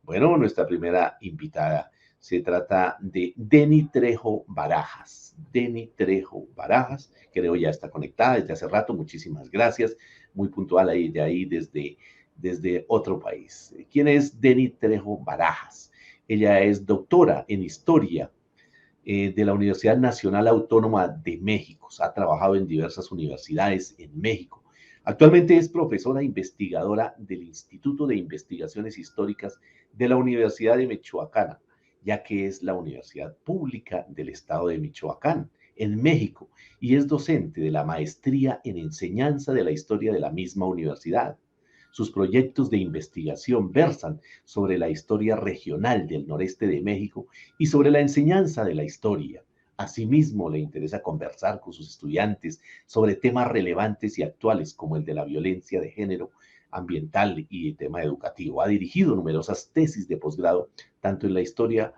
Bueno, nuestra primera invitada se trata de Deni Trejo Barajas. Deni Trejo Barajas, creo ya está conectada desde hace rato, muchísimas gracias. Muy puntual ahí, de ahí desde otro país. ¿Quién es Deni Trejo Barajas? Ella es doctora en historia de la Universidad Nacional Autónoma de México. Ha trabajado en diversas universidades en México. Actualmente es profesora investigadora del Instituto de Investigaciones Históricas de la Universidad de Michoacán, ya que es la universidad pública del estado de Michoacán, en México, y es docente de la maestría en enseñanza de la historia de la misma universidad. Sus proyectos de investigación versan sobre la historia regional del noreste de México y sobre la enseñanza de la historia. Asimismo, le interesa conversar con sus estudiantes sobre temas relevantes y actuales como el de la violencia de género, ambiental y el tema educativo. Ha dirigido numerosas tesis de posgrado, tanto en la historia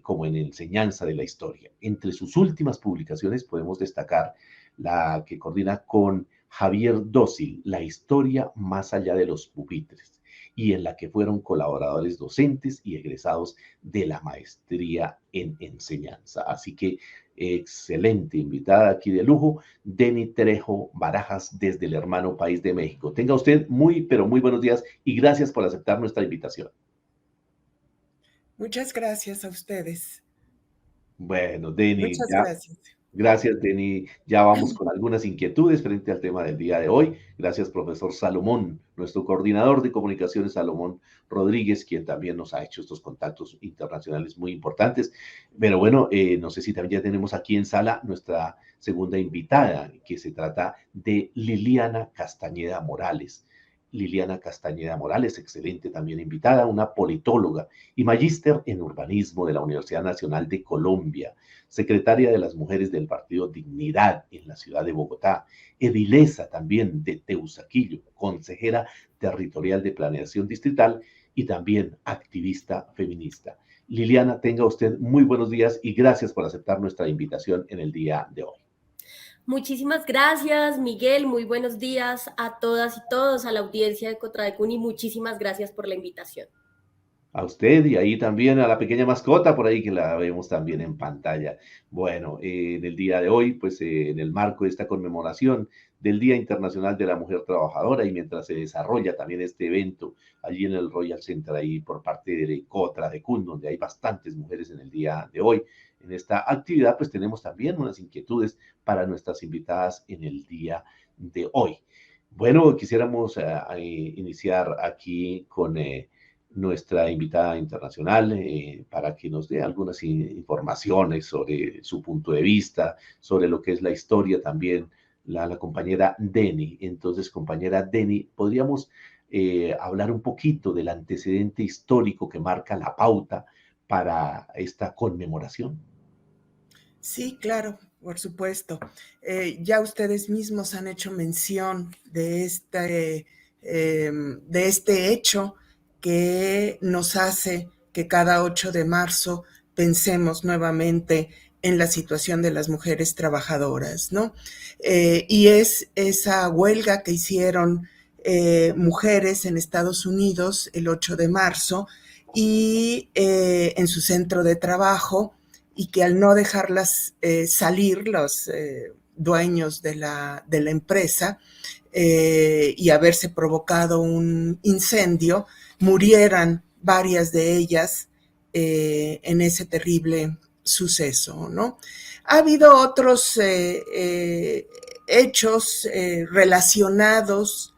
como en enseñanza de la historia. Entre sus últimas publicaciones podemos destacar la que coordina con Javier Dócil, La historia más allá de los pupitres, y en la que fueron colaboradores docentes y egresados de la maestría en enseñanza. Así que excelente invitada aquí de lujo, Deni Trejo Barajas desde el hermano país de México. Tenga usted muy, pero muy buenos días y gracias por aceptar nuestra invitación. Muchas gracias a ustedes. Bueno, Deni, Muchas ya. gracias. Gracias, Deni. Ya vamos con algunas inquietudes frente al tema del día de hoy. Gracias, profesor Salomón, nuestro coordinador de comunicaciones, Salomón Rodríguez, quien también nos ha hecho estos contactos internacionales muy importantes. Pero bueno, no sé si también ya tenemos aquí en sala nuestra segunda invitada, que se trata de Liliana Castañeda Morales. Liliana Castañeda Morales, excelente también invitada, una politóloga y magíster en urbanismo de la Universidad Nacional de Colombia, secretaria de las Mujeres del Partido Dignidad en la ciudad de Bogotá, edilesa también de Teusaquillo, consejera territorial de planeación distrital y también activista feminista. Liliana, tenga usted muy buenos días y gracias por aceptar nuestra invitación en el día de hoy. Muchísimas gracias, Miguel. Muy buenos días a todas y todos, a la audiencia de Cotradecún y muchísimas gracias por la invitación. A usted y ahí también a la pequeña mascota por ahí que la vemos también en pantalla. Bueno, en el día de hoy, pues en el marco de esta conmemoración del Día Internacional de la Mujer Trabajadora y mientras se desarrolla también este evento allí en el Royal Center, ahí por parte de Cotradecún, donde hay bastantes mujeres en el día de hoy. En esta actividad, pues tenemos también unas inquietudes para nuestras invitadas en el día de hoy. Bueno, quisiéramos iniciar aquí con nuestra invitada internacional para que nos dé algunas informaciones sobre su punto de vista, sobre lo que es la historia también, la compañera Deni. Entonces, compañera Deni, podríamos hablar un poquito del antecedente histórico que marca la pauta para esta conmemoración. Sí, claro, por supuesto. Ya ustedes mismos han hecho mención de este hecho que nos hace que cada 8 de marzo pensemos nuevamente en la situación de las mujeres trabajadoras, ¿no? Y es esa huelga que hicieron mujeres en Estados Unidos el 8 de marzo y en su centro de trabajo, y que al no dejarlas salir, los dueños de la empresa, y haberse provocado un incendio, murieran varias de ellas en ese terrible suceso, ¿no? Ha habido otros hechos relacionados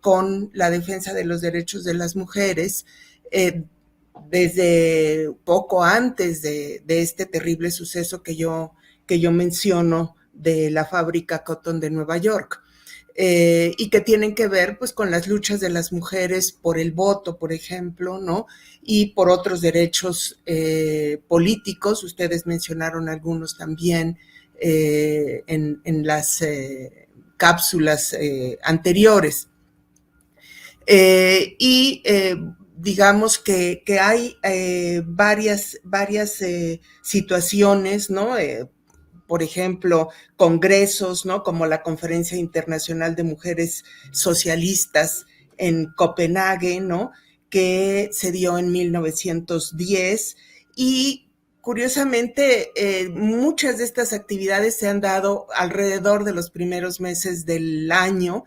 con la defensa de los derechos de las mujeres, desde poco antes de este terrible suceso que yo menciono de la fábrica Cotton de Nueva York. Y que tienen que ver pues con las luchas de las mujeres por el voto, por ejemplo, ¿no? Y por otros derechos políticos. Ustedes mencionaron algunos también en las cápsulas anteriores. Y digamos que hay varias situaciones, ¿no? Por ejemplo, congresos, ¿no? Como la Conferencia Internacional de Mujeres Socialistas en Copenhague, ¿no? que se dio en 1910 y curiosamente muchas de estas actividades se han dado alrededor de los primeros meses del año,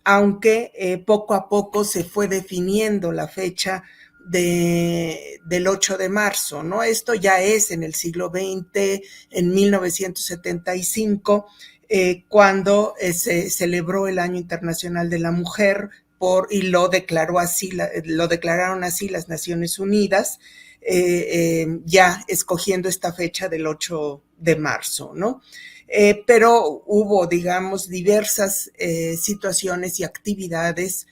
aunque poco a poco se fue definiendo la fecha del 8 de marzo, ¿no? Esto ya es en el siglo XX, en 1975, cuando se celebró el Año Internacional de la Mujer y lo declararon así las Naciones Unidas, ya escogiendo esta fecha del 8 de marzo, ¿no? Pero hubo, digamos, diversas situaciones y actividades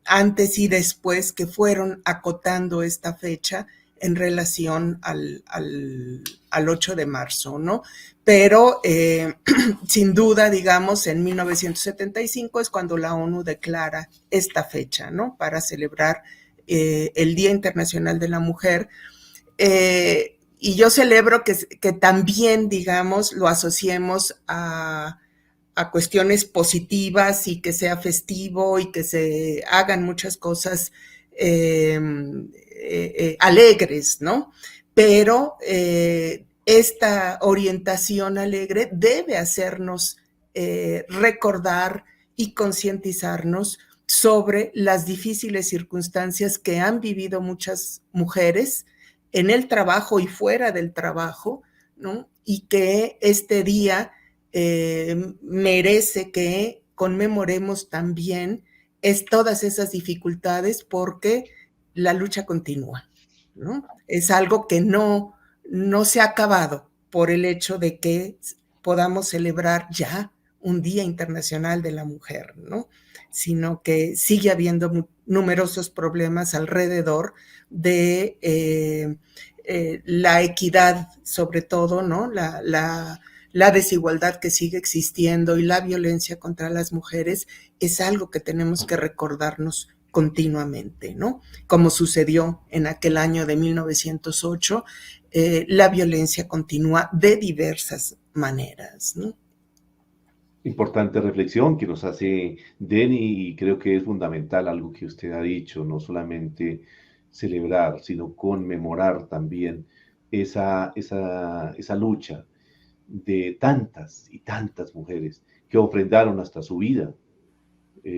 antes y después que fueron acotando esta fecha en relación al 8 de marzo, ¿no? Pero sin duda, digamos, en 1975 es cuando la ONU declara esta fecha, ¿no? Para celebrar el Día Internacional de la Mujer. Y yo celebro que también, digamos, lo asociemos a cuestiones positivas y que sea festivo y que se hagan muchas cosas alegres, ¿no? Pero esta orientación alegre debe hacernos recordar y concientizarnos sobre las difíciles circunstancias que han vivido muchas mujeres en el trabajo y fuera del trabajo, ¿no? Y que este día merece que conmemoremos también todas esas dificultades porque la lucha continúa, ¿no? Es algo que no se ha acabado por el hecho de que podamos celebrar ya un Día Internacional de la Mujer, ¿no? Sino que sigue habiendo numerosos problemas alrededor de la equidad, sobre todo, ¿no? La desigualdad que sigue existiendo y la violencia contra las mujeres es algo que tenemos que recordarnos continuamente, ¿no? Como sucedió en aquel año de 1908, la violencia continúa de diversas maneras, ¿no? Importante reflexión que nos hace Denny y creo que es fundamental algo que usted ha dicho, no solamente celebrar, sino conmemorar también esa lucha de tantas y tantas mujeres que ofrendaron hasta su vida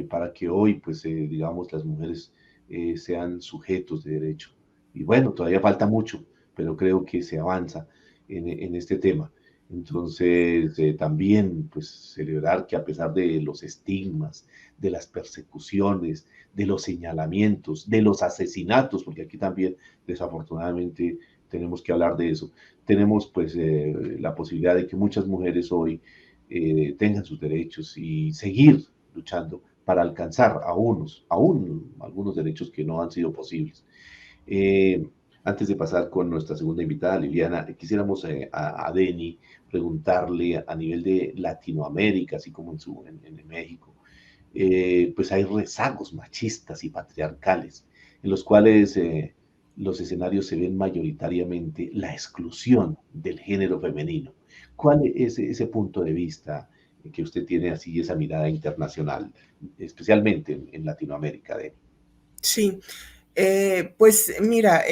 para que hoy, pues, digamos, las mujeres sean sujetos de derecho. Y bueno, todavía falta mucho, pero creo que se avanza en este tema. Entonces, también, pues, celebrar que a pesar de los estigmas, de las persecuciones, de los señalamientos, de los asesinatos, porque aquí también, desafortunadamente, tenemos que hablar de eso, tenemos, pues, la posibilidad de que muchas mujeres hoy tengan sus derechos y seguir luchando para alcanzar aún algunos derechos que no han sido posibles. Antes de pasar con nuestra segunda invitada, Liliana, quisiéramos a Denny preguntarle a nivel de Latinoamérica, así como en México, pues hay rezagos machistas y patriarcales en los cuales los escenarios se ven mayoritariamente la exclusión del género femenino. ¿Cuál es ese punto de vista que usted tiene así, esa mirada internacional, especialmente en Latinoamérica? Sí. Pues mira,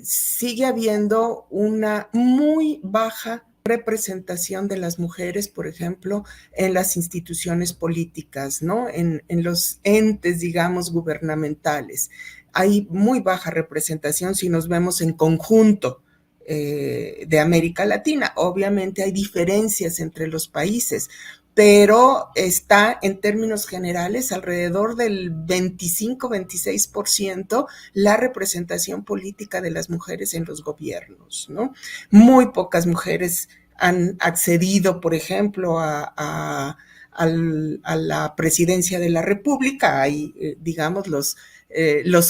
sigue habiendo una muy baja representación de las mujeres, por ejemplo, en las instituciones políticas, ¿no? En los entes, digamos, gubernamentales. Hay muy baja representación si nos vemos en conjunto de América Latina. Obviamente hay diferencias entre los países, pero está en términos generales alrededor del 25-26% la representación política de las mujeres en los gobiernos, ¿no? Muy pocas mujeres han accedido, por ejemplo, a la presidencia de la República. Hay, digamos, los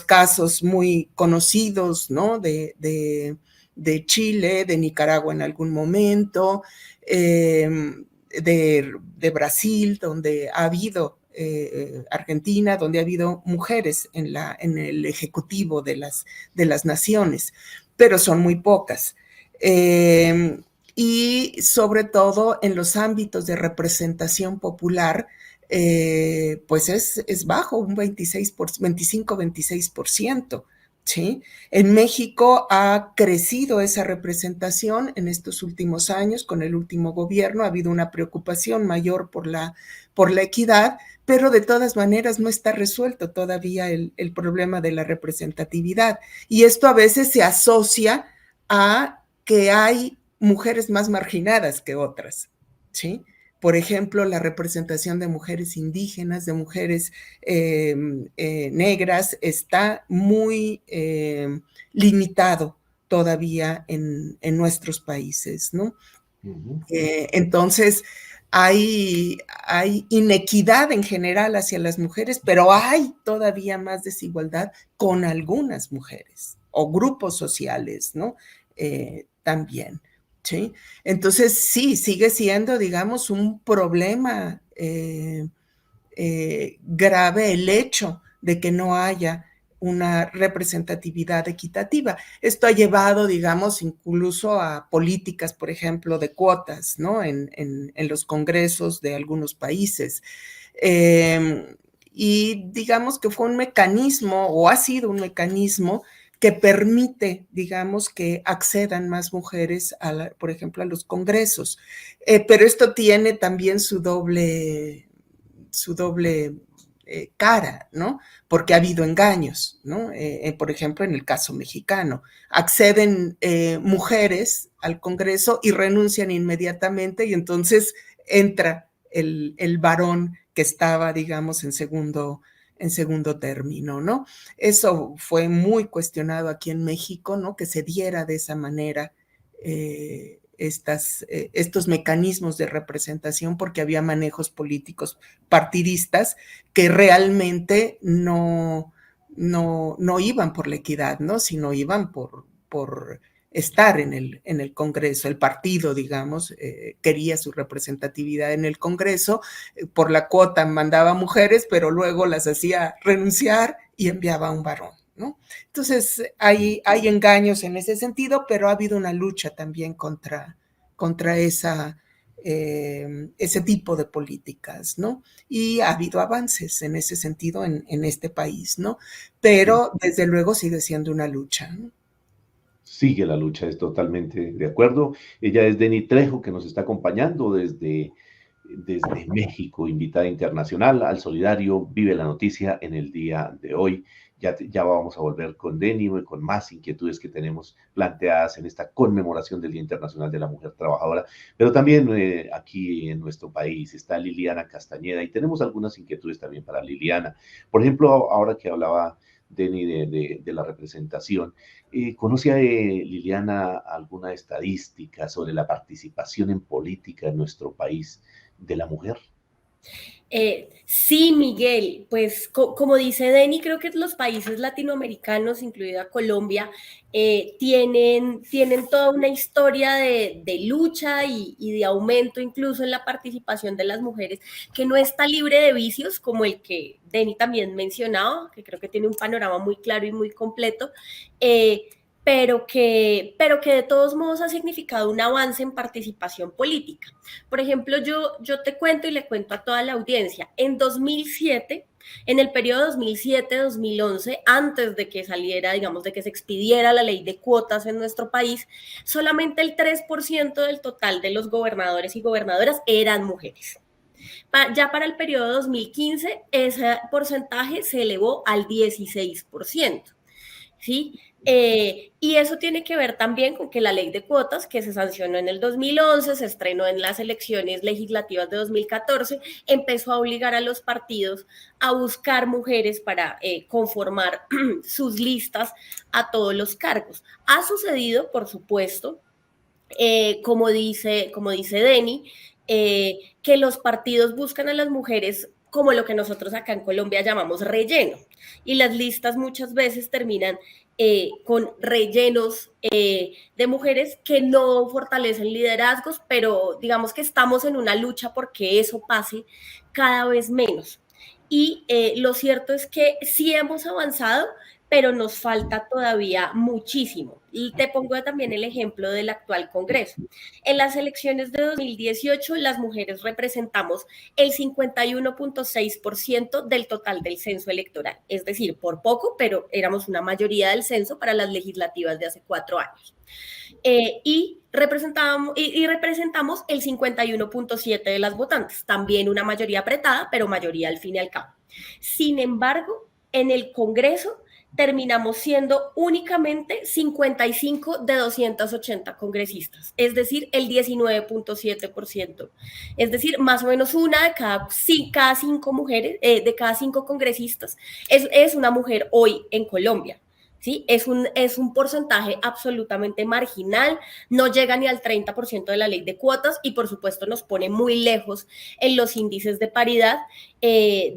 casos muy conocidos, ¿no? De Chile, de Nicaragua en algún momento, de Brasil, donde ha habido Argentina, donde ha habido mujeres en el ejecutivo de las naciones, pero son muy pocas. Y sobre todo en los ámbitos de representación popular, pues es bajo, un 25-26%. ¿Sí? En México ha crecido esa representación en estos últimos años, con el último gobierno ha habido una preocupación mayor por la equidad, pero de todas maneras no está resuelto todavía el problema de la representatividad. Y esto a veces se asocia a que hay mujeres más marginadas que otras, ¿sí? Por ejemplo, la representación de mujeres indígenas, de mujeres negras, está muy limitado todavía en nuestros países, ¿no? Entonces, hay inequidad en general hacia las mujeres, pero hay todavía más desigualdad con algunas mujeres o grupos sociales, ¿no? También. ¿Sí? Entonces, sí, sigue siendo, digamos, un problema grave el hecho de que no haya una representatividad equitativa. Esto ha llevado, digamos, incluso a políticas, por ejemplo, de cuotas, ¿no? En los congresos de algunos países. Y digamos que fue un mecanismo, o ha sido un mecanismo, que permite, digamos, que accedan más mujeres, por ejemplo, a los congresos. Pero esto tiene también su doble cara, ¿no? Porque ha habido engaños, ¿no? Por ejemplo, en el caso mexicano, acceden mujeres al Congreso y renuncian inmediatamente y entonces entra el varón que estaba, digamos, en segundo término, ¿no? Eso fue muy cuestionado aquí en México, ¿no? Que se diera de esa manera estos mecanismos de representación, porque había manejos políticos partidistas que realmente no iban por la equidad, ¿no? Sino iban por estar en el Congreso. El partido, digamos, quería su representatividad en el Congreso, por la cuota mandaba mujeres, pero luego las hacía renunciar y enviaba a un varón, ¿no? Entonces, hay engaños en ese sentido, pero ha habido una lucha también contra ese tipo de políticas, ¿no? Y ha habido avances en ese sentido en este país, ¿no? Pero desde luego sigue siendo una lucha, ¿no? Sigue la lucha, es totalmente de acuerdo. Ella es Denny Trejo, que nos está acompañando desde México, invitada internacional al Solidario Vive la Noticia en el día de hoy. Ya vamos a volver con Denny, con más inquietudes que tenemos planteadas en esta conmemoración del Día Internacional de la Mujer Trabajadora, pero también aquí en nuestro país está Liliana Castañeda y tenemos algunas inquietudes también para Liliana. Por ejemplo, ahora que hablaba Denny de la representación, ¿conoce Liliana alguna estadística sobre la participación en política en nuestro país de la mujer? Sí, Miguel, pues como dice Denny, creo que los países latinoamericanos, incluida Colombia, tienen toda una historia de lucha y de aumento incluso en la participación de las mujeres, que no está libre de vicios, como el que Denny también mencionaba, que creo que tiene un panorama muy claro y muy completo. Pero que de todos modos ha significado un avance en participación política. Por ejemplo, yo te cuento y le cuento a toda la audiencia, en 2007, en el periodo 2007-2011, antes de que saliera, digamos, de que se expidiera la ley de cuotas en nuestro país, solamente el 3% del total de los gobernadores y gobernadoras eran mujeres. Ya para el periodo 2015, ese porcentaje se elevó al 16%. ¿Sí? Y eso tiene que ver también con que la ley de cuotas, que se sancionó en el 2011, se estrenó en las elecciones legislativas de 2014, empezó a obligar a los partidos a buscar mujeres para conformar sus listas a todos los cargos. Ha sucedido, por supuesto, como dice Denny, que los partidos buscan a las mujeres como lo que nosotros acá en Colombia llamamos relleno. Y las listas muchas veces terminan con rellenos de mujeres que no fortalecen liderazgos, pero digamos que estamos en una lucha porque eso pase cada vez menos. Y lo cierto es que sí hemos avanzado, pero nos falta todavía muchísimo. Y te pongo también el ejemplo del actual Congreso. En las elecciones de 2018, las mujeres representamos el 51.6% del total del censo electoral, es decir, por poco, pero éramos una mayoría del censo para las legislativas de hace 4 años. Y representamos el 51.7% de las votantes, también una mayoría apretada, pero mayoría al fin y al cabo. Sin embargo, en el Congreso terminamos siendo únicamente 55 de 280 congresistas, es decir, el 19.7%. Es decir, más o menos una de cada 5 mujeres, de cada 5 congresistas es una mujer hoy en Colombia. ¿Sí? Es un porcentaje absolutamente marginal, no llega ni al 30% de la ley de cuotas y por supuesto nos pone muy lejos en los índices de paridad,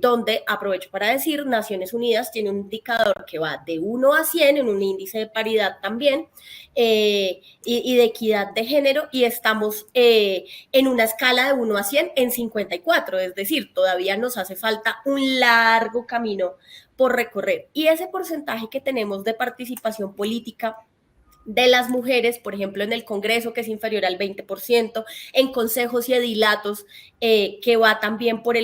donde, aprovecho para decir, Naciones Unidas tiene un indicador que va de 1 a 100 en un índice de paridad también, y de equidad de género, y estamos en una escala de 1 a 100 en 54, es decir, todavía nos hace falta un largo camino por recorrer. Y ese porcentaje que tenemos de participación política de las mujeres, por ejemplo, en el Congreso, que es inferior al 20%, en consejos y edilatos, que va también por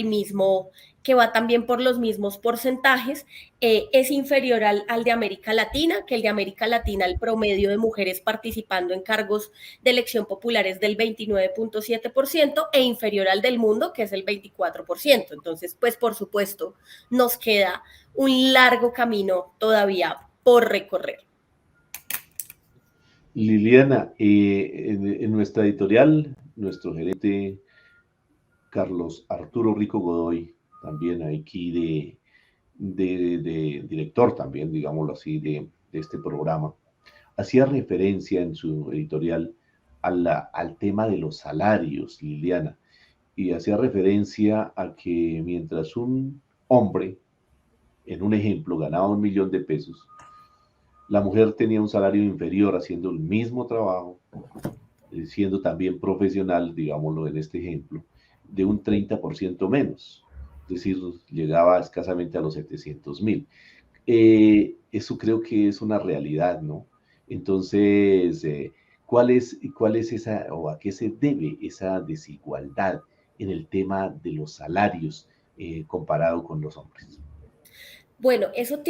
los mismos porcentajes, es inferior al de América Latina, que el de América Latina, el promedio de mujeres participando en cargos de elección popular es del 29.7% e inferior al del mundo, que es el 24%. Entonces, pues por supuesto, nos queda un largo camino todavía por recorrer. Liliana, en nuestra editorial, nuestro gerente Carlos Arturo Rico Godoy, también aquí de director también, digámoslo así, de este programa, hacía referencia en su editorial al tema de los salarios, Liliana, y hacía referencia a que mientras un hombre, en un ejemplo, ganaba 1.000.000 de pesos, la mujer tenía un salario inferior haciendo el mismo trabajo, siendo también profesional, digámoslo en este ejemplo, de un 30% menos, es decir, llegaba escasamente a los 700.000. Eso creo que es una realidad, ¿no? Entonces, ¿cuál es esa, o a qué se debe esa desigualdad en el tema de los salarios comparado con los hombres? Bueno, eso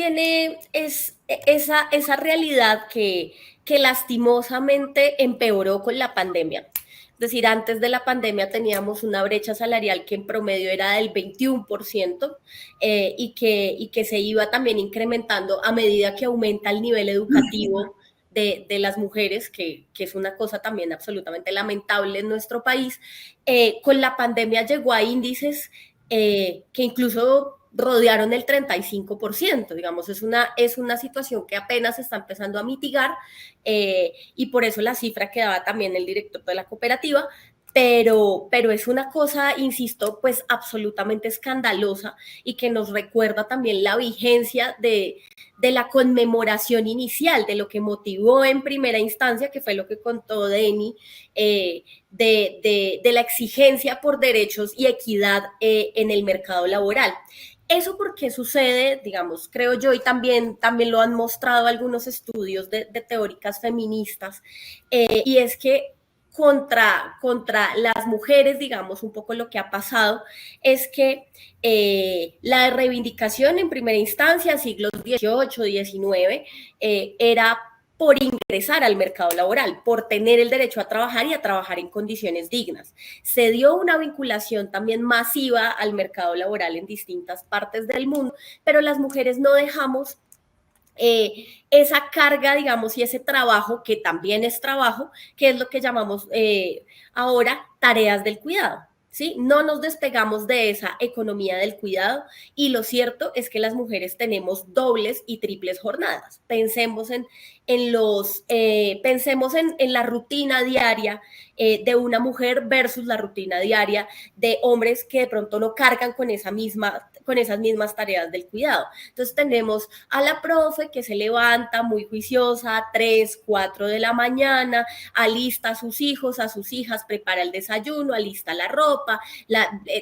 esa realidad que lastimosamente empeoró con la pandemia. Es decir, antes de la pandemia teníamos una brecha salarial que en promedio era del 21%, y que se iba también incrementando a medida que aumenta el nivel educativo de las mujeres, que es una cosa también absolutamente lamentable en nuestro país. Con la pandemia llegó a índices que incluso rodearon el 35%, digamos, es una situación que apenas se está empezando a mitigar, y por eso la cifra que daba también el director de la cooperativa, pero es una cosa, insisto, pues absolutamente escandalosa y que nos recuerda también la vigencia de la conmemoración inicial, de lo que motivó en primera instancia, que fue lo que contó Deni, de la exigencia por derechos y equidad en el mercado laboral. ¿Eso por qué sucede? Digamos, creo yo, y también lo han mostrado algunos estudios de teóricas feministas, y es que contra las mujeres, digamos, un poco lo que ha pasado es que la reivindicación en primera instancia, siglos XVIII, XIX, era por ingresar al mercado laboral, por tener el derecho a trabajar y a trabajar en condiciones dignas. Se dio una vinculación también masiva al mercado laboral en distintas partes del mundo, pero las mujeres no dejamos esa carga, digamos, y ese trabajo, que también es trabajo, que es lo que llamamos ahora tareas del cuidado. ¿Sí? No nos despegamos de esa economía del cuidado, y lo cierto es que las mujeres tenemos dobles y triples jornadas. Pensemos en la rutina diaria de una mujer versus la rutina diaria de hombres que de pronto no cargan con esas mismas tareas del cuidado. Entonces tenemos a la profe que se levanta muy juiciosa, 3, 4 de la mañana, alista a sus hijos, a sus hijas, prepara el desayuno, alista la ropa,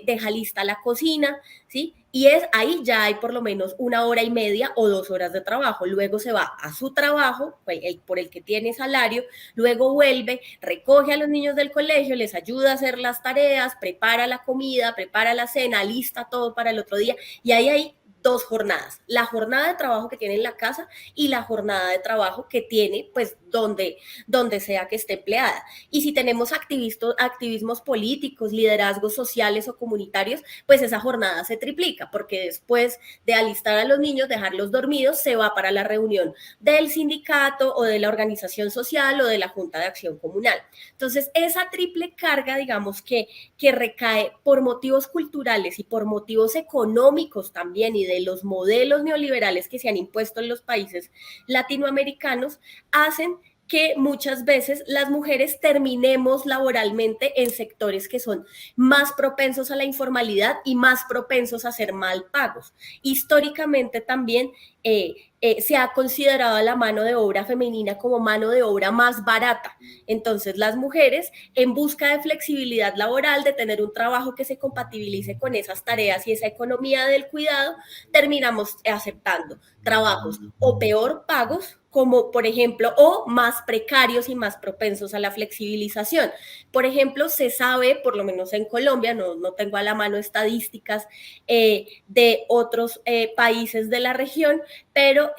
deja lista la cocina, ¿sí? Y ahí ya hay por lo menos 1 hora y media o 2 horas de trabajo. Luego se va a su trabajo, por el que tiene salario, luego vuelve, recoge a los niños del colegio, les ayuda a hacer las tareas, prepara la comida, prepara la cena, lista todo para el otro día. Y ahí hay 2 jornadas, la jornada de trabajo que tiene en la casa y la jornada de trabajo que tiene pues donde sea que esté empleada. Y si tenemos activismos políticos, liderazgos sociales o comunitarios, pues esa jornada se triplica, porque después de alistar a los niños, dejarlos dormidos, se va para la reunión del sindicato o de la organización social o de la Junta de Acción Comunal. Entonces, esa triple carga, digamos que recae por motivos culturales y por motivos económicos también, y de los modelos neoliberales que se han impuesto en los países latinoamericanos, hacen que muchas veces las mujeres terminemos laboralmente en sectores que son más propensos a la informalidad y más propensos a ser mal pagos. Históricamente también se ha considerado a la mano de obra femenina como mano de obra más barata. Entonces las mujeres, en busca de flexibilidad laboral, de tener un trabajo que se compatibilice con esas tareas y esa economía del cuidado, terminamos aceptando trabajos o peor pagos, como por ejemplo, o más precarios y más propensos a la flexibilización. Por ejemplo, se sabe, por lo menos en Colombia, no tengo a la mano estadísticas de otros países de la región, pero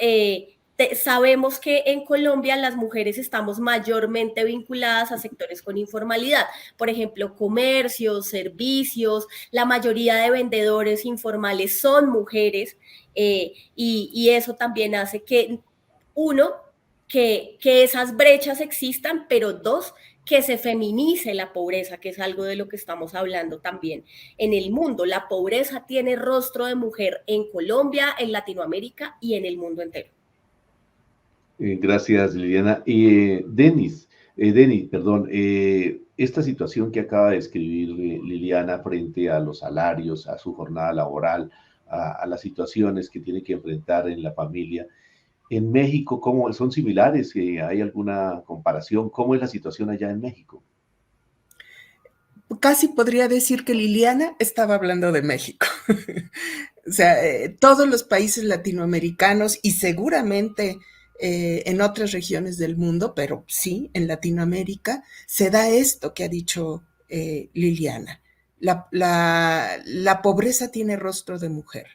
sabemos que en Colombia las mujeres estamos mayormente vinculadas a sectores con informalidad, por ejemplo, comercios, servicios, la mayoría de vendedores informales son mujeres, y eso también hace que, uno, que esas brechas existan, pero dos, que se feminice la pobreza, que es algo de lo que estamos hablando también en el mundo. La pobreza tiene rostro de mujer en Colombia, en Latinoamérica y en el mundo entero. Gracias, Liliana. Y Denis, perdón, esta situación que acaba de escribir Liliana frente a los salarios, a su jornada laboral, a las situaciones que tiene que enfrentar en la familia, en México, ¿cómo son similares? ¿Hay alguna comparación? ¿Cómo es la situación allá en México? Casi podría decir que Liliana estaba hablando de México. O sea, todos los países latinoamericanos y seguramente en otras regiones del mundo, pero sí, en Latinoamérica, se da esto que ha dicho Liliana. La pobreza tiene rostro de mujer.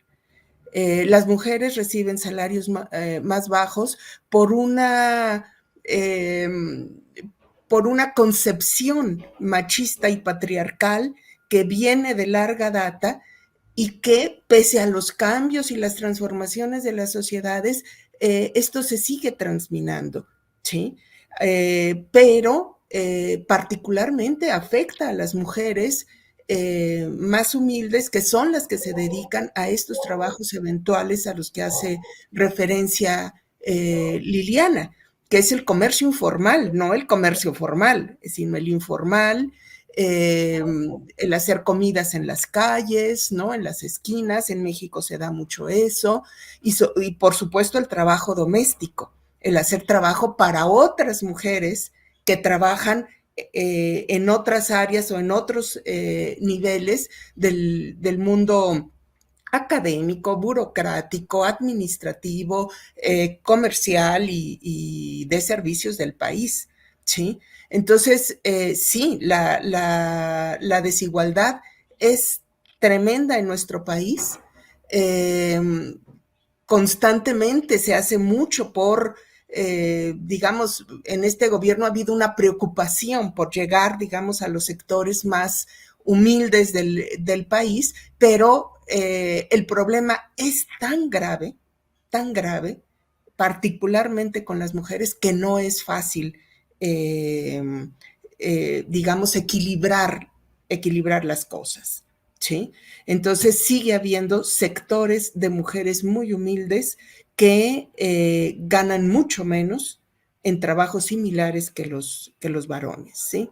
Las mujeres reciben salarios más bajos por por una concepción machista y patriarcal que viene de larga data y que, pese a los cambios y las transformaciones de las sociedades, esto se sigue transminando, ¿sí? Pero particularmente afecta a las mujeres más humildes, que son las que se dedican a estos trabajos eventuales a los que hace referencia Liliana, que es el comercio informal, no el comercio formal, sino el informal, el hacer comidas en las calles, ¿no? En las esquinas. En México se da mucho eso, y por supuesto el trabajo doméstico, el hacer trabajo para otras mujeres que trabajan en otras áreas o en otros niveles del mundo académico, burocrático, administrativo, comercial y de servicios del país, ¿sí? Entonces, sí, la desigualdad es tremenda en nuestro país. Constantemente se hace mucho por, digamos, en este gobierno ha habido una preocupación por llegar, digamos, a los sectores más humildes del país, pero el problema es tan grave, particularmente con las mujeres, que no es fácil, digamos, equilibrar las cosas, ¿sí? Entonces sigue habiendo sectores de mujeres muy humildes que ganan mucho menos en trabajos similares que los varones, ¿sí?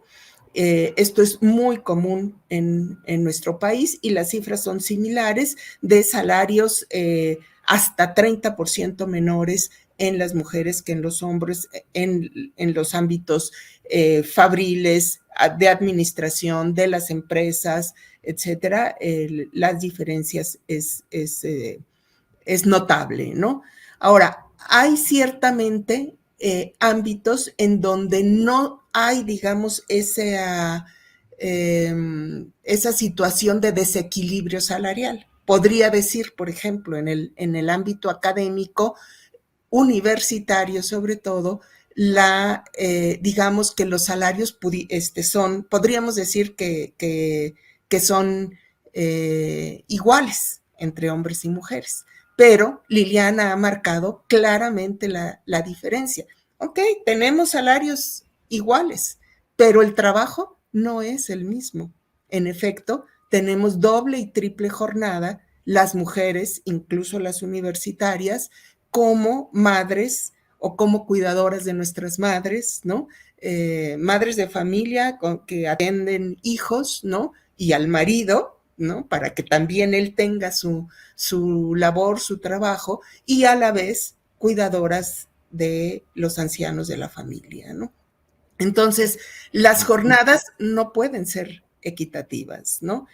Esto es muy común en nuestro país y las cifras son similares, de salarios hasta 30% menores en las mujeres que en los hombres, en los ámbitos fabriles, de administración, de las empresas, etcétera. Las diferencias es notable, ¿no? Ahora, hay ciertamente ámbitos en donde no hay, digamos, esa situación de desequilibrio salarial. Podría decir, por ejemplo, en el ámbito académico, universitario sobre todo, digamos que los salarios podríamos decir que son iguales entre hombres y mujeres. Pero Liliana ha marcado claramente la diferencia. Ok, tenemos salarios iguales, pero el trabajo no es el mismo. En efecto, tenemos doble y triple jornada, las mujeres, incluso las universitarias, como madres o como cuidadoras de nuestras madres, ¿no? Madres de familia que atienden hijos, ¿no? Y al marido, ¿no? Para que también él tenga su labor, su trabajo, y a la vez cuidadoras de los ancianos de la familia, ¿no? Entonces, las jornadas no pueden ser equitativas, ¿no?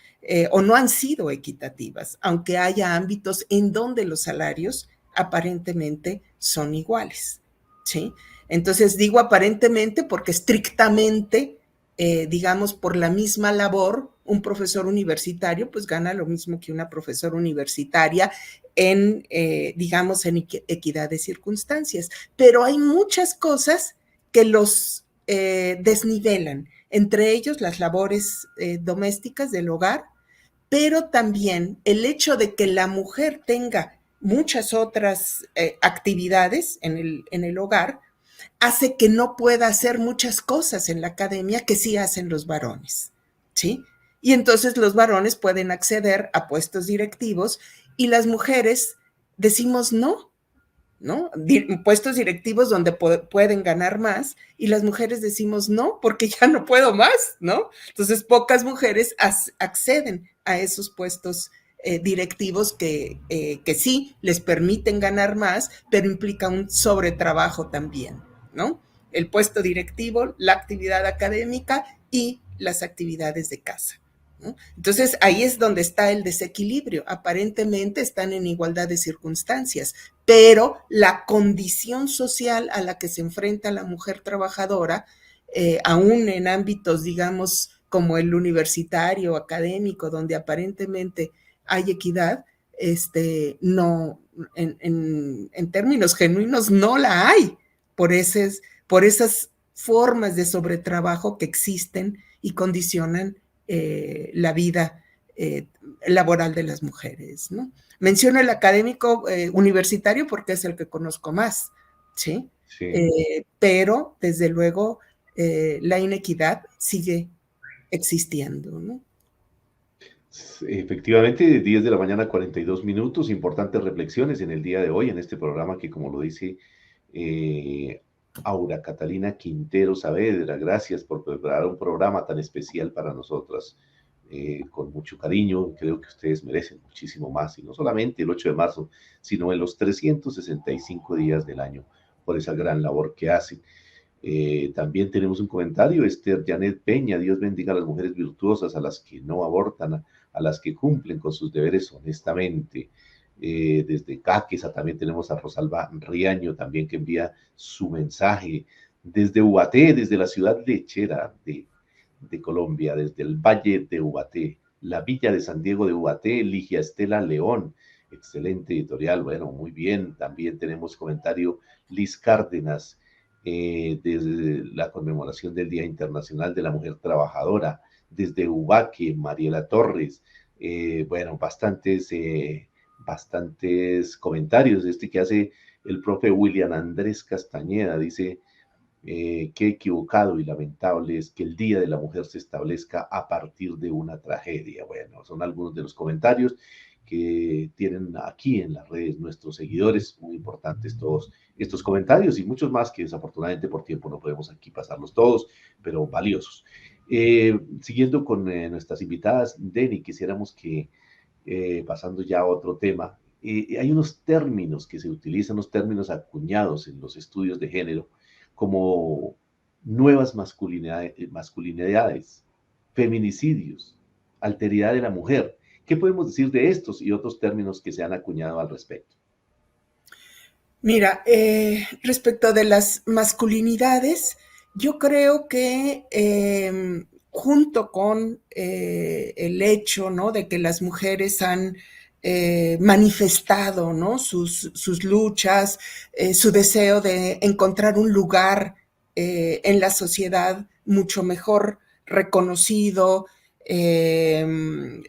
O no han sido equitativas, aunque haya ámbitos en donde los salarios aparentemente son iguales, ¿sí? Entonces digo aparentemente porque estrictamente, digamos, por la misma labor, un profesor universitario pues gana lo mismo que una profesora universitaria en, digamos, en equidad de circunstancias. Pero hay muchas cosas que los desnivelan, entre ellos las labores domésticas del hogar, pero también el hecho de que la mujer tenga muchas otras actividades en el hogar hace que no pueda hacer muchas cosas en la academia que sí hacen los varones, ¿sí? Y entonces los varones pueden acceder a puestos directivos y las mujeres decimos no, ¿no? Puestos directivos donde pueden ganar más y las mujeres decimos no, porque ya no puedo más, ¿no? Entonces pocas mujeres acceden a esos puestos directivos que sí les permiten ganar más, pero implica un sobretrabajo también, ¿no? El puesto directivo, la actividad académica y las actividades de casa, ¿no? Entonces ahí es donde está el desequilibrio. Aparentemente están en igualdad de circunstancias, pero la condición social a la que se enfrenta la mujer trabajadora, aún en ámbitos, digamos, como el universitario, académico, donde aparentemente hay equidad, no, en términos genuinos no la hay por esas formas de sobretrabajo que existen y condicionan la vida laboral de las mujeres, ¿no? Menciono el académico universitario porque es el que conozco más, ¿sí? Sí. Pero, desde luego, la inequidad sigue existiendo, ¿no? Efectivamente, 10 de la mañana, 42 minutos, importantes reflexiones en el día de hoy, en este programa que, como lo dice Aura Catalina Quintero Saavedra, gracias por preparar un programa tan especial para nosotras. Con mucho cariño, creo que ustedes merecen muchísimo más, y no solamente el 8 de marzo, sino en los 365 días del año, por esa gran labor que hacen. También tenemos un comentario, Esther Janet Peña: Dios bendiga a las mujeres virtuosas, a las que no abortan, a las que cumplen con sus deberes honestamente. Desde Caquesa también tenemos a Rosalba Riaño, también, que envía su mensaje. Desde Ubaté, desde la ciudad lechera de Colombia, desde el Valle de Ubaté, la Villa de San Diego de Ubaté, Ligia Estela León, excelente editorial, bueno, muy bien. También tenemos comentario Liz Cárdenas, desde la conmemoración del Día Internacional de la Mujer Trabajadora, desde Ubaque, Mariela Torres, bueno, bastantes comentarios, que hace el profe William Andrés Castañeda, dice: qué equivocado y lamentable es que el Día de la Mujer se establezca a partir de una tragedia. Bueno, son algunos de los comentarios que tienen aquí en las redes nuestros seguidores, muy importantes todos estos comentarios y muchos más que desafortunadamente por tiempo no podemos aquí pasarlos todos, pero valiosos. Siguiendo con nuestras invitadas, Denny, quisiéramos que, pasando ya a otro tema, hay unos términos que se utilizan, unos términos acuñados en los estudios de género, como nuevas masculinidades, feminicidios, alteridad de la mujer. ¿Qué podemos decir de estos y otros términos que se han acuñado al respecto? Mira, respecto de las masculinidades, yo creo que junto con el hecho, ¿no?, de que las mujeres han manifestado, ¿no?, sus luchas, su deseo de encontrar un lugar en la sociedad mucho mejor reconocido, y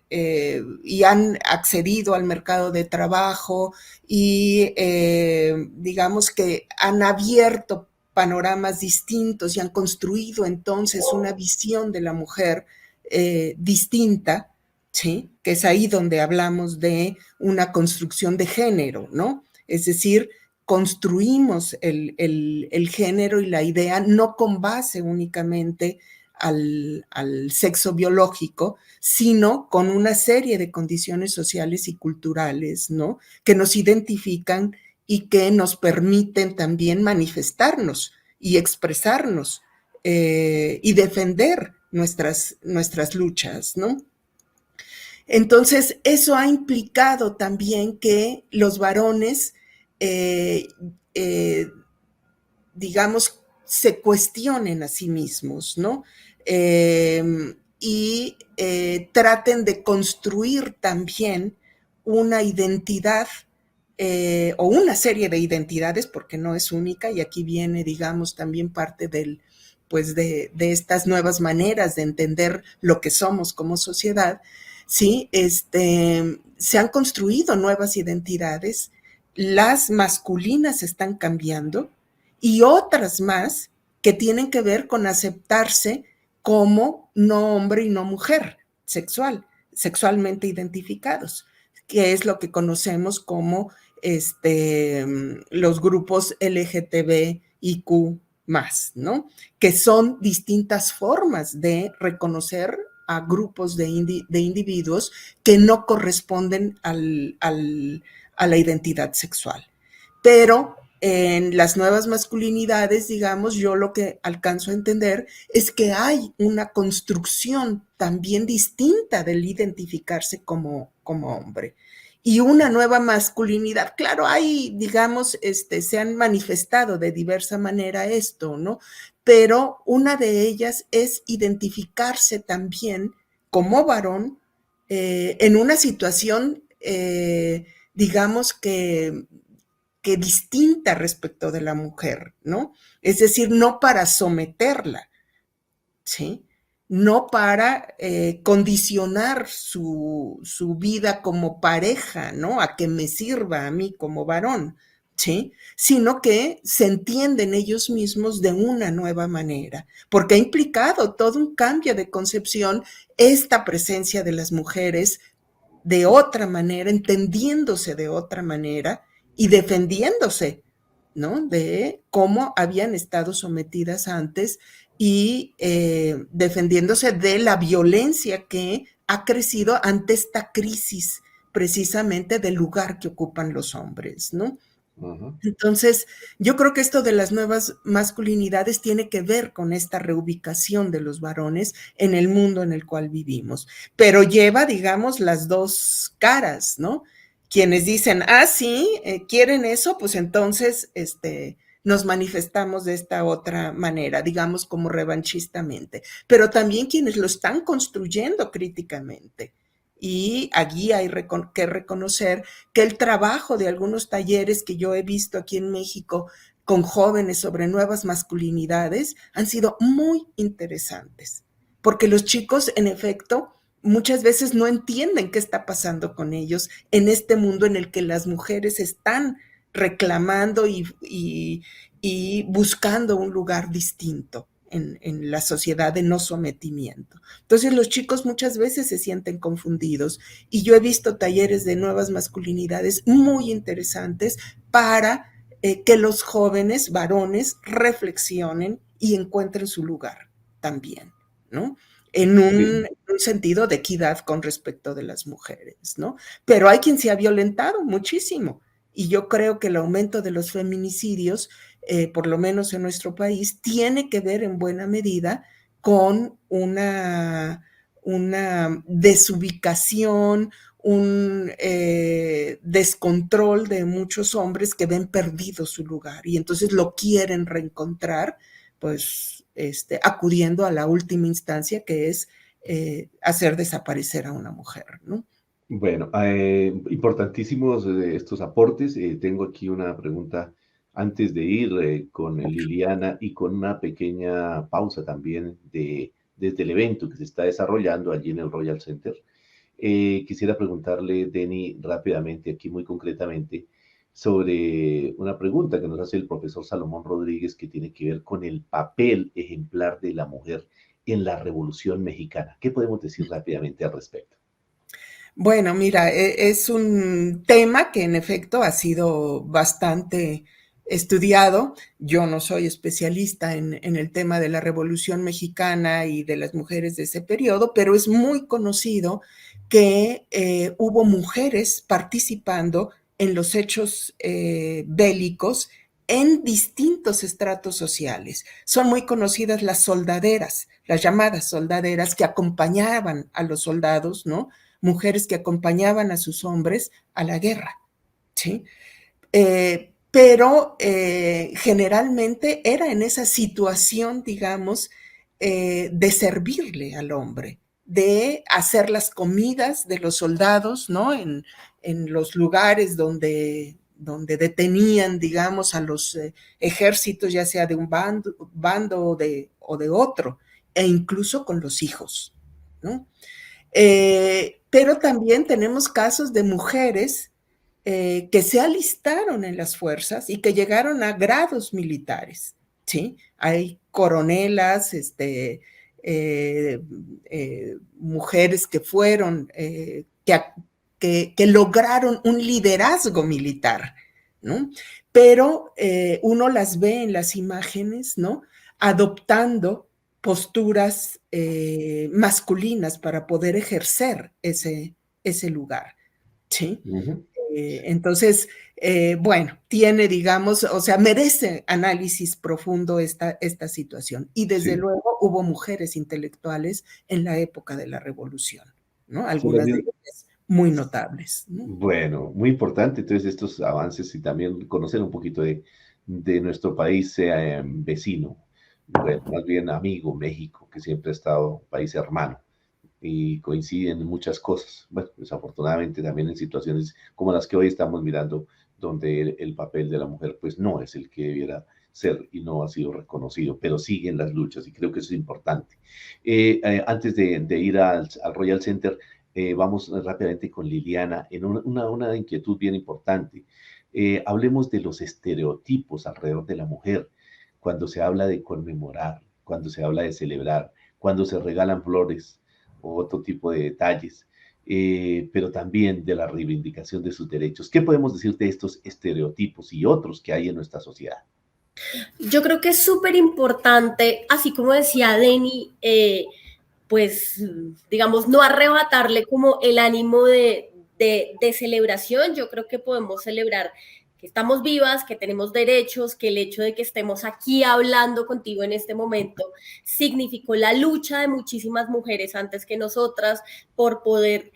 han accedido al mercado de trabajo y digamos que han abierto panoramas distintos y han construido entonces una visión de la mujer distinta, ¿sí? Que es ahí donde hablamos de una construcción de género, ¿no? Es decir, construimos el género y la idea no con base únicamente al sexo biológico, sino con una serie de condiciones sociales y culturales, ¿no?, que nos identifican y que nos permiten también manifestarnos y expresarnos y defender nuestras luchas, ¿no? Entonces, eso ha implicado también que los varones, digamos, se cuestionen a sí mismos, ¿no? Y traten de construir también una identidad o una serie de identidades, porque no es única, y aquí viene, digamos, también parte pues de estas nuevas maneras de entender lo que somos como sociedad, ¿sí? Se han construido nuevas identidades, las masculinas están cambiando y otras más que tienen que ver con aceptarse como no hombre y no mujer sexualmente identificados, que es lo que conocemos como los grupos LGTBIQ+, ¿no? Que son distintas formas de reconocer a grupos de individuos que no corresponden a la identidad sexual. Pero en las nuevas masculinidades, digamos, yo lo que alcanzo a entender es que hay una construcción también distinta del identificarse como hombre. Y una nueva masculinidad, claro, hay, digamos, se han manifestado de diversa manera esto, ¿no? Pero una de ellas es identificarse también como varón en una situación, digamos que distinta respecto de la mujer, ¿no? Es decir, no para someterla, ¿sí? No para condicionar su vida como pareja, ¿no? A que me sirva a mí como varón, ¿sí? Sino que se entienden ellos mismos de una nueva manera, porque ha implicado todo un cambio de concepción esta presencia de las mujeres de otra manera, entendiéndose de otra manera y defendiéndose, ¿no?, de cómo habían estado sometidas antes y defendiéndose de la violencia que ha crecido ante esta crisis precisamente del lugar que ocupan los hombres, ¿no? Uh-huh. Entonces, yo creo que esto de las nuevas masculinidades tiene que ver con esta reubicación de los varones en el mundo en el cual vivimos, pero lleva, digamos, las dos caras, ¿no? Quienes dicen, sí, quieren eso, pues entonces nos manifestamos de esta otra manera, digamos, como revanchistamente, pero también quienes lo están construyendo críticamente. Y allí hay que reconocer que el trabajo de algunos talleres que yo he visto aquí en México con jóvenes sobre nuevas masculinidades han sido muy interesantes, porque los chicos, en efecto, muchas veces no entienden qué está pasando con ellos en este mundo en el que las mujeres están reclamando y buscando un lugar distinto en la sociedad de no sometimiento. Entonces los chicos muchas veces se sienten confundidos y yo he visto talleres de nuevas masculinidades muy interesantes para que los jóvenes varones reflexionen y encuentren su lugar también, ¿no? en Sí. un sentido de equidad con respecto de las mujeres, ¿no? Pero hay quien se ha violentado muchísimo y yo creo que el aumento de los feminicidios, por lo menos en nuestro país, tiene que ver en buena medida con una desubicación, un descontrol de muchos hombres que ven perdido su lugar y entonces lo quieren reencontrar, pues acudiendo a la última instancia que es hacer desaparecer a una mujer, ¿no? Bueno, importantísimos estos aportes. Tengo aquí una pregunta antes de ir con Liliana y con una pequeña pausa también desde el evento que se está desarrollando allí en el Royal Center. Quisiera preguntarle, Denny, rápidamente, aquí muy concretamente, sobre una pregunta que nos hace el profesor Salomón Rodríguez que tiene que ver con el papel ejemplar de la mujer en la Revolución Mexicana. ¿Qué podemos decir rápidamente al respecto? Bueno, mira, es un tema que en efecto ha sido bastante estudiado. Yo no soy especialista en el tema de la Revolución Mexicana y de las mujeres de ese periodo, pero es muy conocido que hubo mujeres participando en los hechos bélicos en distintos estratos sociales. Son muy conocidas las soldaderas, las llamadas soldaderas que acompañaban a los soldados, ¿no? Mujeres que acompañaban a sus hombres a la guerra, ¿sí? Pero generalmente era en esa situación, digamos, de servirle al hombre, de hacer las comidas de los soldados, ¿no? En los lugares donde detenían, digamos, a los ejércitos, ya sea de un bando o de otro, e incluso con los hijos, ¿no? Pero también tenemos casos de mujeres que se alistaron en las fuerzas y que llegaron a grados militares, ¿sí? Hay coronelas, mujeres que fueron, que lograron un liderazgo militar, ¿no? Pero uno las ve en las imágenes, ¿no? Adoptando posturas masculinas para poder ejercer ese lugar, ¿sí? Ujú. Entonces, bueno, tiene, digamos, o sea, merece análisis profundo esta situación. Y desde Sí. luego hubo mujeres intelectuales en la época de la Revolución, ¿no? Se le Algunas de dio- ellas muy notables, ¿no? Bueno, muy importante entonces estos avances y también conocer un poquito de nuestro país vecino, bueno, más bien amigo, México, que siempre ha estado un país hermano y coinciden en muchas cosas. Bueno, desafortunadamente también en situaciones como las que hoy estamos mirando, donde el papel de la mujer pues no es el que debiera ser y no ha sido reconocido, pero siguen las luchas y creo que eso es importante. Antes de ir al Royal Center, vamos rápidamente con Liliana en una inquietud bien importante. Hablemos de los estereotipos alrededor de la mujer, cuando se habla de conmemorar, cuando se habla de celebrar, cuando se regalan flores o otro tipo de detalles, pero también de la reivindicación de sus derechos. ¿Qué podemos decir de estos estereotipos y otros que hay en nuestra sociedad? Yo creo que es súper importante, así como decía Denny, pues, digamos, no arrebatarle como el ánimo de celebración. Yo creo que podemos celebrar que estamos vivas, que tenemos derechos, que el hecho de que estemos aquí hablando contigo en este momento significó la lucha de muchísimas mujeres antes que nosotras por poder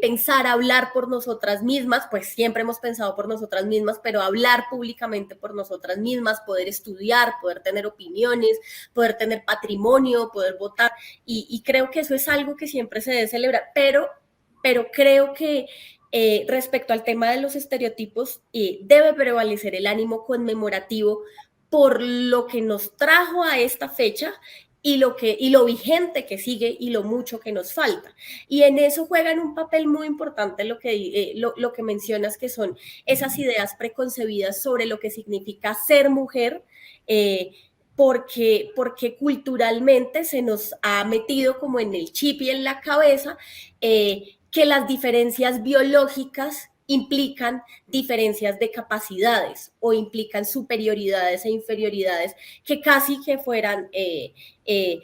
pensar, hablar por nosotras mismas, pues siempre hemos pensado por nosotras mismas, pero hablar públicamente por nosotras mismas, poder estudiar, poder tener opiniones, poder tener patrimonio, poder votar, y creo que eso es algo que siempre se debe celebrar, pero creo que respecto al tema de los estereotipos, debe prevalecer el ánimo conmemorativo por lo que nos trajo a esta fecha y lo vigente que sigue y lo mucho que nos falta. Y en eso juegan un papel muy importante lo que mencionas, que son esas ideas preconcebidas sobre lo que significa ser mujer, porque culturalmente se nos ha metido como en el chip y en la cabeza que las diferencias biológicas implican diferencias de capacidades o implican superioridades e inferioridades que casi que fueran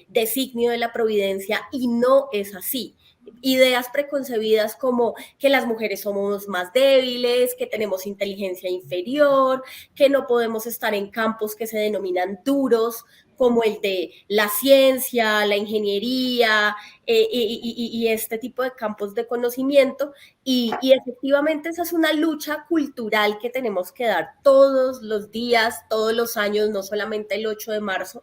designio de la providencia, y no es así. Ideas preconcebidas como que las mujeres somos más débiles, que tenemos inteligencia inferior, que no podemos estar en campos que se denominan duros, como el de la ciencia, la ingeniería y este tipo de campos de conocimiento. Y efectivamente esa es una lucha cultural que tenemos que dar todos los días, todos los años, no solamente el 8 de marzo,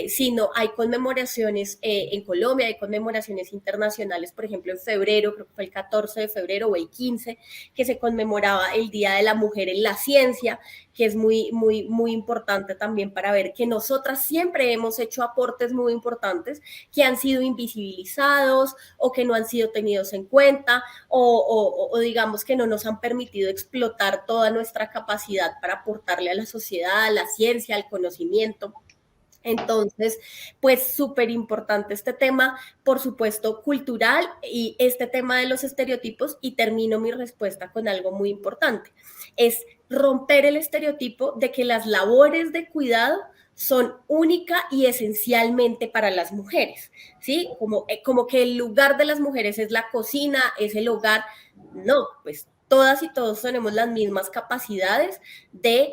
sino hay conmemoraciones en Colombia, hay conmemoraciones internacionales, por ejemplo en febrero, creo que fue el 14 de febrero o el 15, que se conmemoraba el Día de la Mujer en la Ciencia, que es muy, muy, muy importante también para ver que nosotras siempre hemos hecho aportes muy importantes que han sido invisibilizados o que no han sido tenidos en cuenta o digamos que no nos han permitido explotar toda nuestra capacidad para aportarle a la sociedad, a la ciencia, al conocimiento. Entonces, pues súper importante este tema, por supuesto, cultural, y este tema de los estereotipos, y termino mi respuesta con algo muy importante, es romper el estereotipo de que las labores de cuidado son única y esencialmente para las mujeres, ¿sí? Como que el lugar de las mujeres es la cocina, es el hogar. No, pues todas y todos tenemos las mismas capacidades de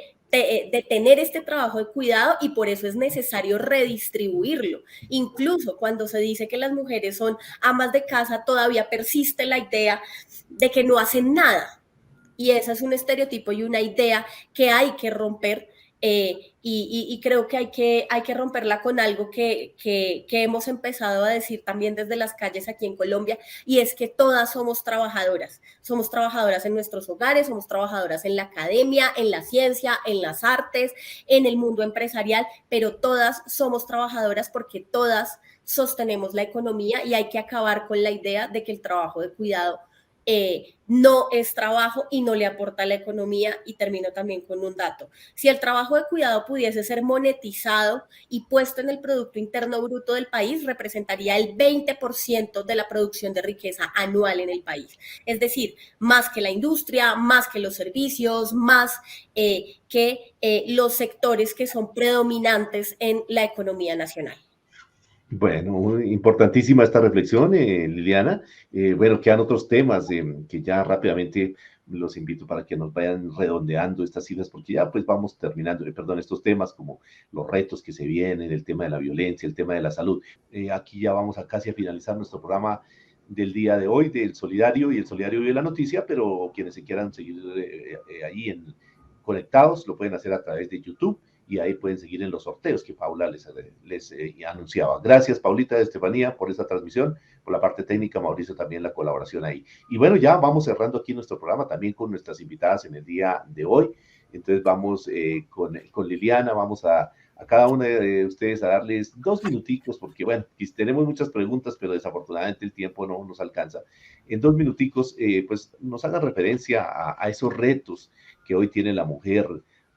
tener este trabajo de cuidado, y por eso es necesario redistribuirlo. Incluso cuando se dice que las mujeres son amas de casa, todavía persiste la idea de que no hacen nada. Y ese es un estereotipo y una idea que hay que romper, y creo que hay que romperla con algo que hemos empezado a decir también desde las calles aquí en Colombia, y es que todas somos trabajadoras en nuestros hogares, somos trabajadoras en la academia, en la ciencia, en las artes, en el mundo empresarial, pero todas somos trabajadoras porque todas sostenemos la economía, y hay que acabar con la idea de que el trabajo de cuidado no es trabajo y no le aporta a la economía. Y termino también con un dato: si el trabajo de cuidado pudiese ser monetizado y puesto en el Producto Interno Bruto del país, representaría el 20% de la producción de riqueza anual en el país. Es decir, más que la industria, más que los servicios, más que los sectores que son predominantes en la economía nacional. Bueno, importantísima esta reflexión, Liliana. Bueno, quedan otros temas que ya rápidamente los invito para que nos vayan redondeando estas cifras, porque ya pues vamos terminando, perdón, estos temas como los retos que se vienen, el tema de la violencia, el tema de la salud. Aquí ya vamos a casi a finalizar nuestro programa del día de hoy, del Solidario y el Solidario Vive la Noticia, pero quienes se quieran seguir ahí conectados, lo pueden hacer a través de YouTube, y ahí pueden seguir en los sorteos que Paula les anunciaba. Gracias, Paulita, Estefanía, por esta transmisión, por la parte técnica, Mauricio, también la colaboración ahí. Y bueno, ya vamos cerrando aquí nuestro programa también con nuestras invitadas en el día de hoy. Entonces vamos con Liliana, vamos a cada una de ustedes a darles 2 minuticos, porque bueno, tenemos muchas preguntas, pero desafortunadamente el tiempo no nos alcanza. En 2 minuticos, pues nos hagan referencia a esos retos que hoy tiene la mujer,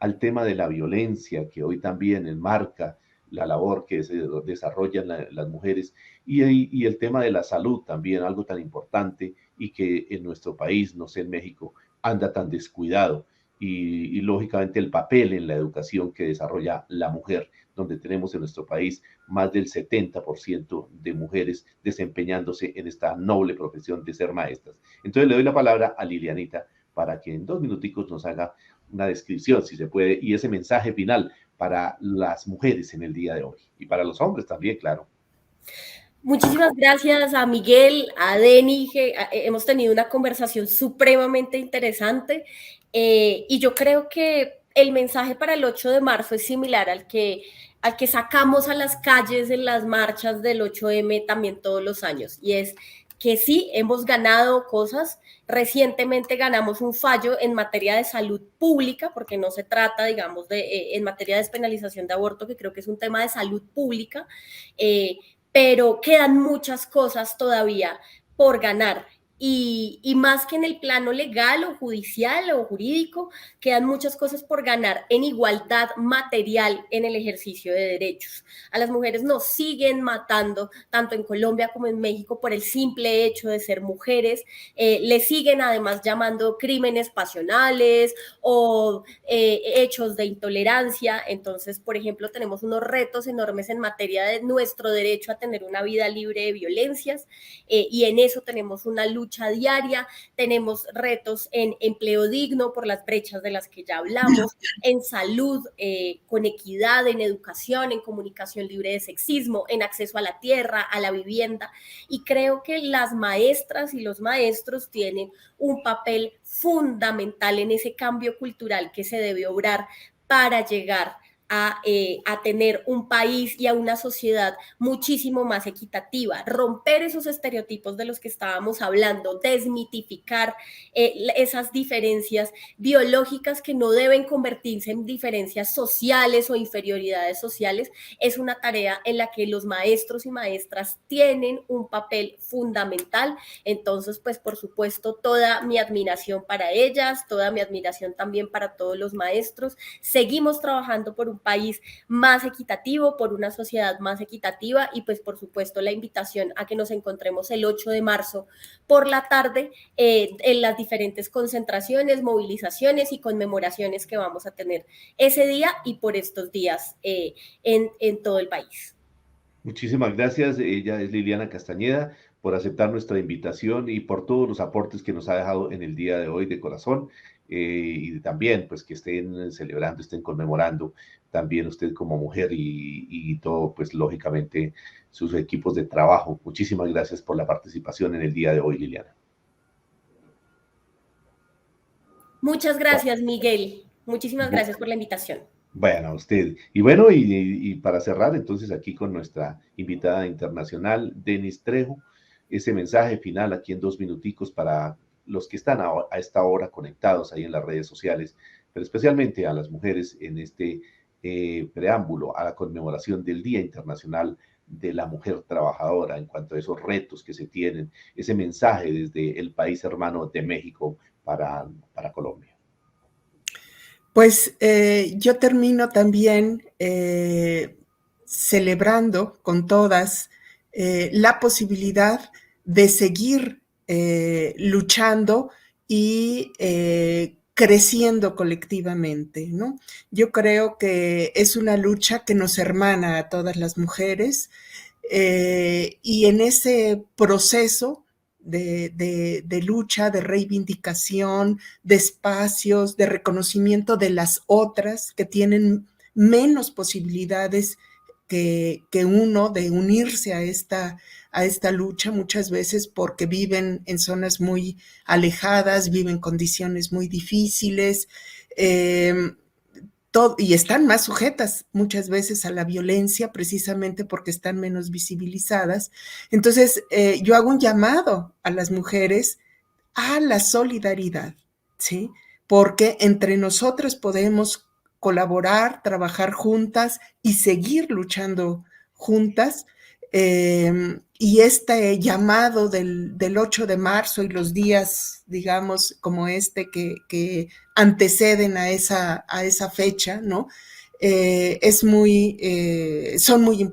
al tema de la violencia, que hoy también enmarca la labor que se desarrollan las mujeres, y el tema de la salud también, algo tan importante y que en nuestro país, no sé, en México, anda tan descuidado, y lógicamente el papel en la educación que desarrolla la mujer, donde tenemos en nuestro país más del 70% de mujeres desempeñándose en esta noble profesión de ser maestras. Entonces le doy la palabra a Lilianita para que en 2 minuticos nos haga una descripción, si se puede, y ese mensaje final para las mujeres en el día de hoy, y para los hombres también, claro. Muchísimas gracias a Miguel, a Deni, que hemos tenido una conversación supremamente interesante, y yo creo que el mensaje para el 8 de marzo es similar al que sacamos a las calles en las marchas del 8M también todos los años, y es que sí, hemos ganado cosas. Recientemente ganamos un fallo en materia de salud pública, porque no se trata, digamos, en materia de despenalización de aborto, que creo que es un tema de salud pública, pero quedan muchas cosas todavía por ganar. y más que en el plano legal o judicial o jurídico, quedan muchas cosas por ganar en igualdad material en el ejercicio de derechos. A las mujeres nos siguen matando, tanto en Colombia como en México, por el simple hecho de ser mujeres. Le siguen además llamando crímenes pasionales o hechos de intolerancia. Entonces, por ejemplo, tenemos unos retos enormes en materia de nuestro derecho a tener una vida libre de violencias, y en eso tenemos una lucha diaria. Tenemos retos en empleo digno por las brechas de las que ya hablamos, en salud, con equidad, en educación, en comunicación libre de sexismo, en acceso a la tierra, a la vivienda. Y creo que las maestras y los maestros tienen un papel fundamental en ese cambio cultural que se debe obrar para llegar a tener un país y a una sociedad muchísimo más equitativa, romper esos estereotipos de los que estábamos hablando, desmitificar esas diferencias biológicas que no deben convertirse en diferencias sociales o inferioridades sociales. Es una tarea en la que los maestros y maestras tienen un papel fundamental. Entonces, pues por supuesto, toda mi admiración para ellas, toda mi admiración también para todos los maestros. Seguimos trabajando por un país más equitativo, por una sociedad más equitativa, y pues por supuesto la invitación a que nos encontremos el 8 de marzo por la tarde en las diferentes concentraciones, movilizaciones y conmemoraciones que vamos a tener ese día y por estos días en todo el país. Muchísimas gracias. Ella es Liliana Castañeda, por aceptar nuestra invitación y por todos los aportes que nos ha dejado en el día de hoy de corazón. Y también pues que estén celebrando, estén conmemorando también usted como mujer y todo, pues lógicamente sus equipos de trabajo. Muchísimas gracias por la participación en el día de hoy, Liliana. Muchas gracias, Miguel. Muchísimas gracias por la invitación. Bueno, usted. Y bueno, y para cerrar, entonces aquí con nuestra invitada internacional, Denis Trejo, ese mensaje final aquí en 2 minuticos para los que están a esta hora conectados ahí en las redes sociales, pero especialmente a las mujeres en este preámbulo a la conmemoración del Día Internacional de la Mujer Trabajadora, en cuanto a esos retos que se tienen, ese mensaje desde el país hermano de México para Colombia. Pues yo termino también celebrando con todas la posibilidad de seguir luchando y creciendo colectivamente, ¿no? Yo creo que es una lucha que nos hermana a todas las mujeres, y en ese proceso de lucha, de reivindicación, de espacios, de reconocimiento de las otras que tienen menos posibilidades que uno de unirse a esta lucha, muchas veces porque viven en zonas muy alejadas, viven en condiciones muy difíciles, y están más sujetas muchas veces a la violencia precisamente porque están menos visibilizadas. Entonces, yo hago un llamado a las mujeres a la solidaridad, ¿sí? Porque entre nosotras podemos colaborar, trabajar juntas y seguir luchando juntas. Y este llamado del 8 de marzo y los días, digamos, como este que anteceden a esa fecha, ¿no? Son muy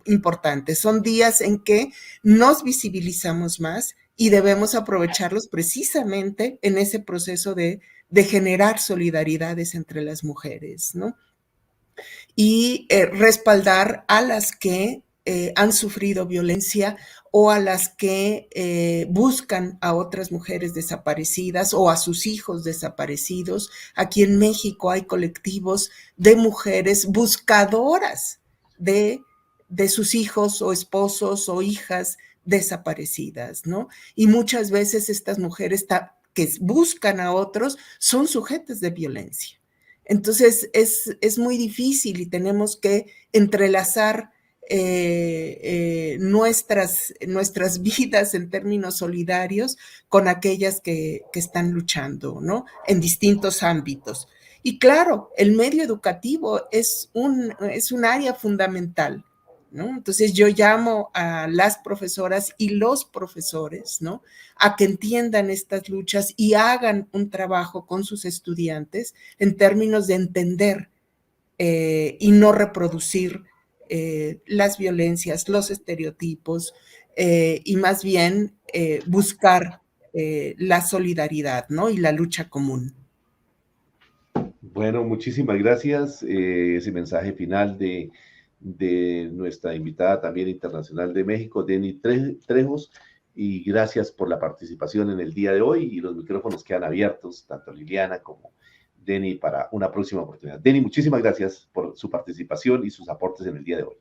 importantes. Son días en que nos visibilizamos más y debemos aprovecharlos precisamente en ese proceso de generar solidaridades entre las mujeres, ¿no? Y respaldar a las que han sufrido violencia o a las que buscan a otras mujeres desaparecidas o a sus hijos desaparecidos. Aquí en México hay colectivos de mujeres buscadoras de sus hijos o esposos o hijas desaparecidas, ¿no? Y muchas veces estas mujeres que buscan a otros son sujetas de violencia. Entonces es muy difícil y tenemos que entrelazar nuestras vidas en términos solidarios con aquellas que están luchando, ¿no? En distintos ámbitos. Y claro, el medio educativo es un área fundamental, ¿no? Entonces yo llamo a las profesoras y los profesores, ¿no? A que entiendan estas luchas y hagan un trabajo con sus estudiantes en términos de entender y no reproducir las violencias, los estereotipos y más bien buscar la solidaridad, ¿no? Y la lucha común. Bueno, muchísimas gracias. Ese mensaje final de nuestra invitada también internacional de México, Denny Trejos, y gracias por la participación en el día de hoy, y los micrófonos quedan abiertos, tanto Liliana como Denny, para una próxima oportunidad. Denny, muchísimas gracias por su participación y sus aportes en el día de hoy.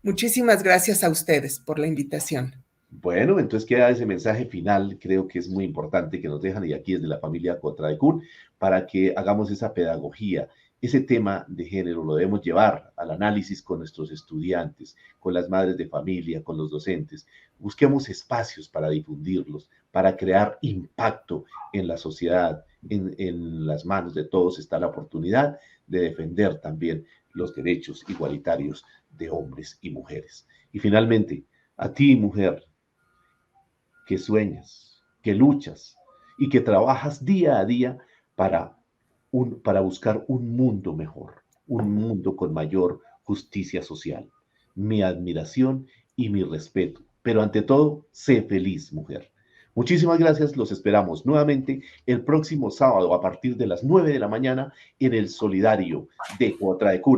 Muchísimas gracias a ustedes por la invitación. Bueno, entonces queda ese mensaje final, creo que es muy importante que nos dejan, y aquí es de la familia Contradecur, para que hagamos esa pedagogía. Ese tema de género lo debemos llevar al análisis con nuestros estudiantes, con las madres de familia, con los docentes. Busquemos espacios para difundirlos, para crear impacto en la sociedad. En las manos de todos está la oportunidad de defender también los derechos igualitarios de hombres y mujeres. Y finalmente, a ti, mujer, que sueñas, que luchas y que trabajas día a día para, para buscar un mundo mejor, un mundo con mayor justicia social. Mi admiración y mi respeto, pero ante todo, sé feliz, mujer. Muchísimas gracias, los esperamos nuevamente el próximo sábado a partir de las 9 de la mañana en el Solidario de Contradecur.